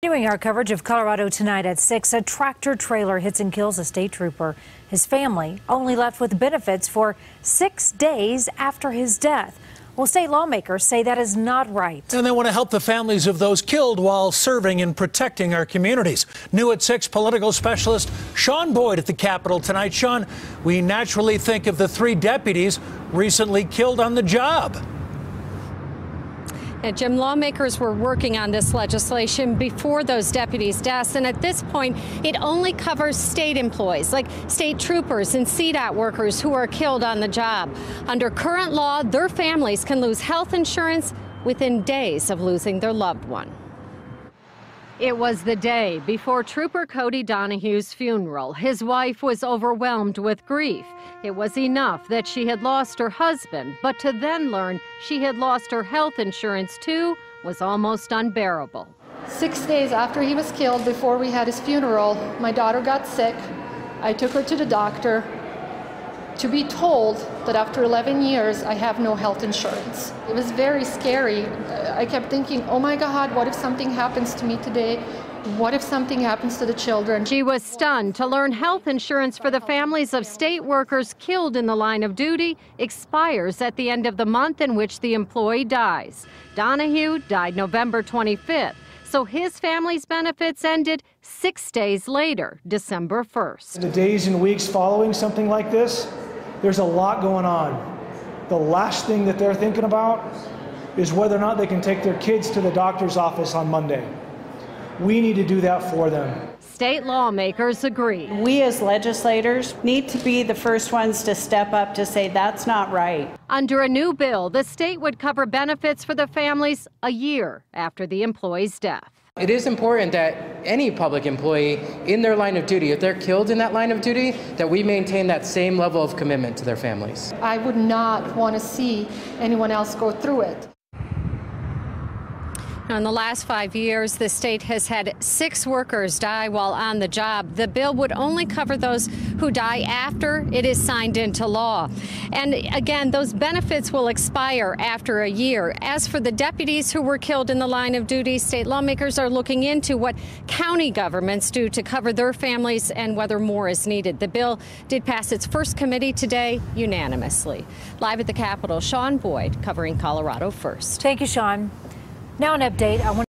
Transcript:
Continuing our coverage of Colorado tonight at 6, a tractor trailer hits and kills a state trooper. His family only left with benefits for 6 days after his death. Well, state lawmakers say that is not right. And they want to help the families of those killed while serving and protecting our communities. New at 6, political specialist Sean Boyd at the Capitol tonight. Sean, we naturally think of the 3 deputies recently killed on the job. And Jim, lawmakers were working on this legislation before those deputies' deaths, and at this point, it only covers state employees, like state troopers and CDOT workers who are killed on the job. Under current law, their families can lose health insurance within days of losing their loved one. It was the day before Trooper Cody Donahue's funeral. His wife was overwhelmed with grief. It was enough that she had lost her husband, but to then learn she had lost her health insurance too was almost unbearable. 6 days after he was killed, before we had his funeral, my daughter got sick. I took her to the doctor to be told that after 11 years I have no health insurance. It was very scary. I kept thinking, oh my God, what if something happens to me today? What if something happens to the children? She was stunned to learn health insurance for the families of state workers killed in the line of duty expires at the end of the month in which the employee dies. Donahue died November 25th, so his family's benefits ended 6 days later, December 1st. In the days and weeks following something like this, there's a lot going on. The last thing that they're thinking about is whether or not they can take their kids to the doctor's office on Monday. We need to do that for them. State lawmakers agree. We as legislators need to be the first ones to step up to say that's not right. Under a new bill, the state would cover benefits for the families a year after the employee's death. It is important that any public employee in their line of duty, if they're killed in that line of duty, that we maintain that same level of commitment to their families. I would not want to see anyone else go through it. In the last 5 years, the state has had 6 workers die while on the job. The bill would only cover those who die after it is signed into law. And again, those benefits will expire after a year. As for the deputies who were killed in the line of duty, state lawmakers are looking into what county governments do to cover their families and whether more is needed. The bill did pass its first committee today unanimously. Live at the Capitol, Sean Boyd covering Colorado First. Thank you, Sean. Now an update.